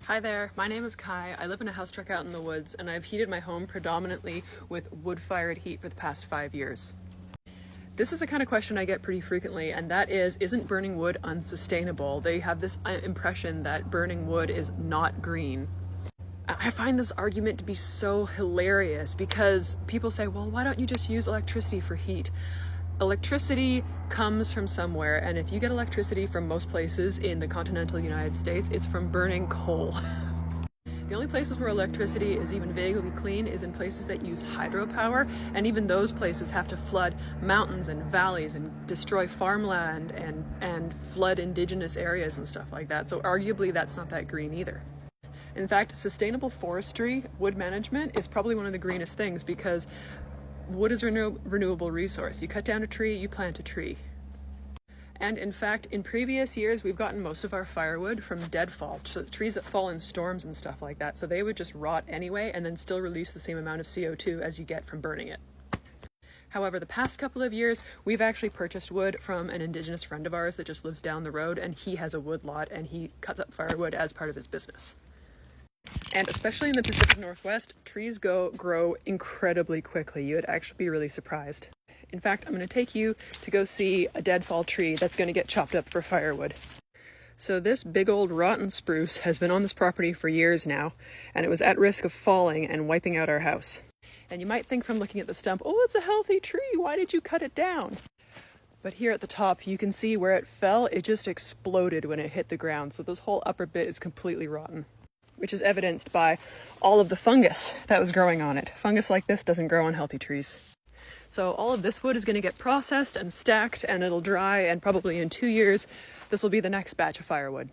Hi there, my name is Kai. I live in a house truck out in the woods, and I've heated my home predominantly with wood-fired heat for the past 5 years. This is a kind of question I get pretty frequently, and that is, isn't burning wood unsustainable? They have this impression that burning wood is not green. I find this argument to be so hilarious because people say, well, why don't you just use electricity for heat? Electricity comes from somewhere, and if you get electricity from most places in the continental United States, it's from burning coal. The only places where electricity is even vaguely clean is in places that use hydropower, and even those places have to flood mountains and valleys and destroy farmland and flood indigenous areas and stuff like that. So arguably that's not that green either. In fact, sustainable forestry, wood management, is probably one of the greenest things because wood is a renewable resource. You cut down a tree, you plant a tree. And in fact, in previous years, we've gotten most of our firewood from deadfall, so trees that fall in storms and stuff like that. So they would just rot anyway and then still release the same amount of CO2 as you get from burning it. However, the past couple of years, we've actually purchased wood from an indigenous friend of ours that just lives down the road, and he has a wood lot and he cuts up firewood as part of his business. And especially in the Pacific Northwest, trees grow incredibly quickly. You would actually be really surprised. In fact, I'm going to take you to go see a deadfall tree that's going to get chopped up for firewood. So this big old rotten spruce has been on this property for years now, and it was at risk of falling and wiping out our house. And you might think from looking at the stump, oh, it's a healthy tree. Why did you cut it down? But here at the top, you can see where it fell. It just exploded when it hit the ground. So this whole upper bit is completely rotten, which is evidenced by all of the fungus that was growing on it. Fungus like this doesn't grow on healthy trees. So all of this wood is going to get processed and stacked, and it'll dry, and probably in 2 years, this will be the next batch of firewood.